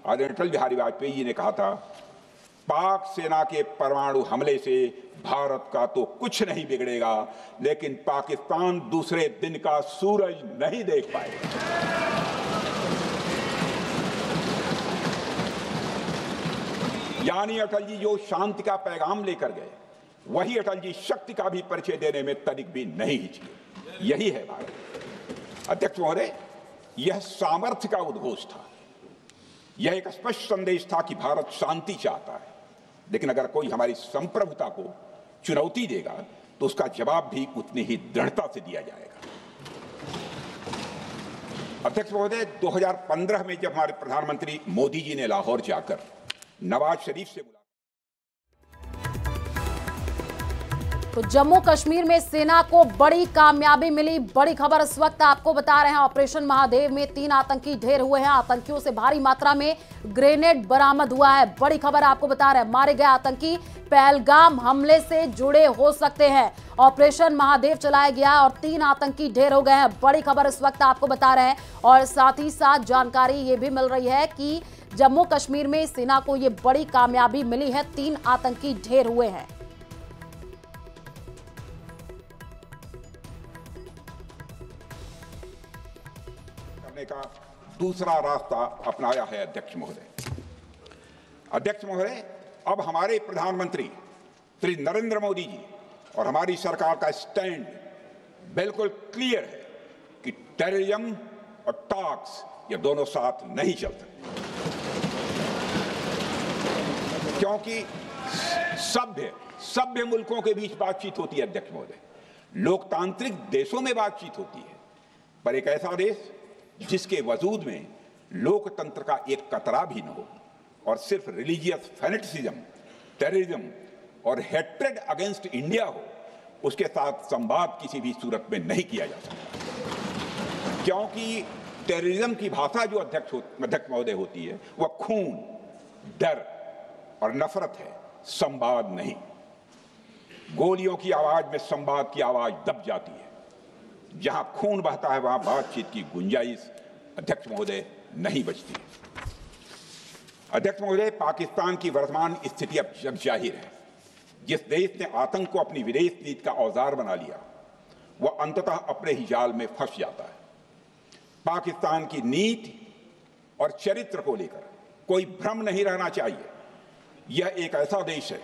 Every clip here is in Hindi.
आदरणीय अटल बिहारी वाजपेयी जी ने कहा था, पाक सेना के परमाणु हमले से भारत का तो कुछ नहीं बिगड़ेगा, लेकिन पाकिस्तान दूसरे दिन का सूरज नहीं देख पाएगा। यानी अटल जी जो शांति का पैगाम लेकर गए, वही अटल जी शक्ति का भी परिचय देने में तनिक भी नहीं हिचके। यही है भारत। अध्यक्ष महोदय, यह सामर्थ्य का उद्घोष था। यह एक स्पष्ट संदेश था कि भारत शांति चाहता है, लेकिन अगर कोई हमारी संप्रभुता को चुनौती देगा तो उसका जवाब भी उतनी ही दृढ़ता से दिया जाएगा। अध्यक्ष महोदय, 2015 में जब हमारे प्रधानमंत्री मोदी जी ने लाहौर जाकर नवाज शरीफ से मुलाकात, तो जम्मू कश्मीर में सेना को बड़ी कामयाबी मिली। बड़ी खबर इस वक्त आपको बता रहे हैं। ऑपरेशन महादेव में 3 आतंकी ढेर हुए हैं। आतंकियों से भारी मात्रा में ग्रेनेड बरामद हुआ है। बड़ी खबर आपको बता रहे हैं। मारे गए आतंकी पहलगाम हमले से जुड़े हो सकते हैं। ऑपरेशन महादेव चलाया गया और 3 आतंकी ढेर हो गए हैं। बड़ी खबर इस वक्त आपको बता रहे हैं। और साथ ही साथ जानकारी ये भी मिल रही है कि जम्मू कश्मीर में सेना को ये बड़ी कामयाबी मिली है। 3 आतंकी ढेर हुए हैं। का दूसरा रास्ता अपनाया है। अध्यक्ष महोदय, अब हमारे प्रधानमंत्री श्री नरेंद्र मोदी जी और हमारी सरकार का स्टैंड बिल्कुल क्लियर है कि टेररिज्म और टॉक्स ये दोनों साथ नहीं चल सकते, क्योंकि सभ्य मुल्कों के बीच बातचीत होती है। अध्यक्ष महोदय, लोकतांत्रिक देशों में बातचीत होती है, पर एक ऐसा देश जिसके वजूद में लोकतंत्र का एक कतरा भी न हो और सिर्फ रिलीजियस फैनेटिसिज्म, टेररिज्म और हेट्रेड अगेंस्ट इंडिया हो, उसके साथ संवाद किसी भी सूरत में नहीं किया जा सकता। क्योंकि टेररिज्म की भाषा जो अध्यक्ष महोदय होती है, वह खून, डर और नफरत है, संवाद नहीं। गोलियों की आवाज में संवाद की आवाज दब जाती है। जहां खून बहता है वहां बातचीत की गुंजाइश अध्यक्ष महोदय नहीं बचती। अध्यक्ष महोदय, पाकिस्तान की वर्तमान स्थिति अब जग जाहिर है। जिस देश ने आतंक को अपनी विदेश नीति का औजार बना लिया, वह अंततः अपने ही जाल में फंस जाता है। पाकिस्तान की नीति और चरित्र को लेकर कोई भ्रम नहीं रहना चाहिए। यह एक ऐसा देश है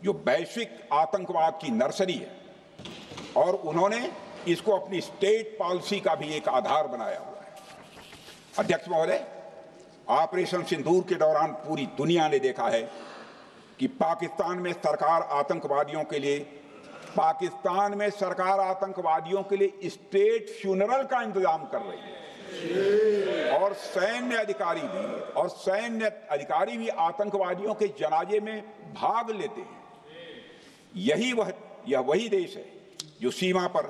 जो वैश्विक आतंकवाद की नर्सरी है और उन्होंने इसको अपनी स्टेट पॉलिसी का भी एक आधार बनाया हुआ है। अध्यक्ष महोदय, ऑपरेशन सिंदूर के दौरान पूरी दुनिया ने देखा है कि पाकिस्तान में सरकार आतंकवादियों के लिए स्टेट फ्यूनरल का इंतजाम कर रही है और सैन्य अधिकारी भी आतंकवादियों के जनाजे में भाग लेते हैं। यह वही देश है जो सीमा पर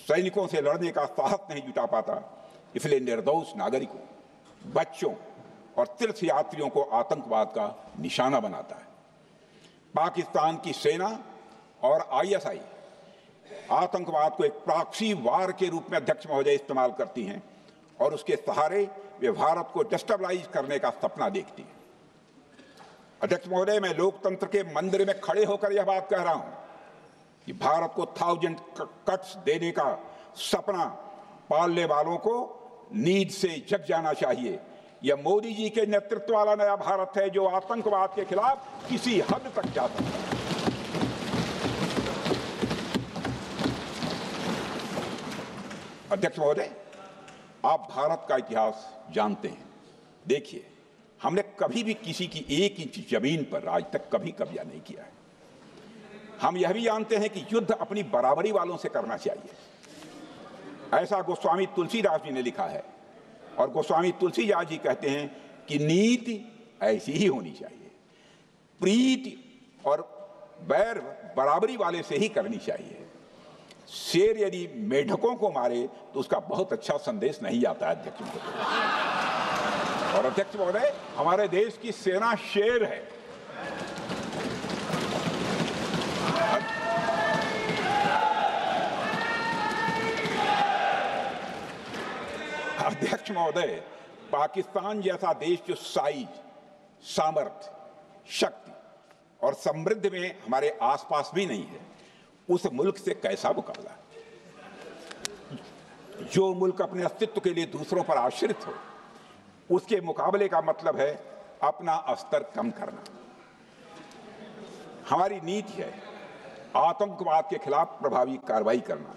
सैनिकों से लड़ने का साहस नहीं जुटा पाता, इसलिए निर्दोष नागरिकों, बच्चों और तीर्थयात्रियों को आतंकवाद का निशाना बनाता है। पाकिस्तान की सेना और आईएसआई आतंकवाद को एक प्रॉक्सी वार के रूप में अध्यक्ष महोदय इस्तेमाल करती हैं और उसके सहारे वे भारत को डिस्टेबलाइज करने का सपना देखती है। अध्यक्ष महोदय, मैं लोकतंत्र के मंदिर में खड़े होकर यह बात कह रहा हूं कि भारत को 1000 कट्स देने का सपना पालने वालों को नींद से जग जाना चाहिए। यह मोदी जी के नेतृत्व वाला नया भारत है जो आतंकवाद के खिलाफ किसी हद तक जा सकता है। अध्यक्ष महोदय, आप भारत का इतिहास जानते हैं। देखिए, हमने कभी भी किसी की 1 इंच जमीन पर आज तक कभी कब्जा नहीं किया है। हम यह भी जानते हैं कि युद्ध अपनी बराबरी वालों से करना चाहिए। ऐसा गोस्वामी तुलसीदास जी ने लिखा है और गोस्वामी तुलसीदास जी कहते हैं कि नीति ऐसी ही होनी चाहिए, प्रीति और बैर बराबरी वाले से ही करनी चाहिए। शेर यदि मेढकों को मारे तो उसका बहुत अच्छा संदेश नहीं आता है। अध्यक्ष महोदय, और अध्यक्ष महोदय, हमारे देश की सेना शेर है। अध्यक्ष महोदय, पाकिस्तान जैसा देश जो साइज, सामर्थ्य, शक्ति और समृद्धि में हमारे आसपास भी नहीं है, उस मुल्क से कैसा मुकाबला? जो मुल्क अपने अस्तित्व के लिए दूसरों पर आश्रित हो, उसके मुकाबले का मतलब है अपना स्तर कम करना। हमारी नीति है आतंकवाद के खिलाफ प्रभावी कार्रवाई करना।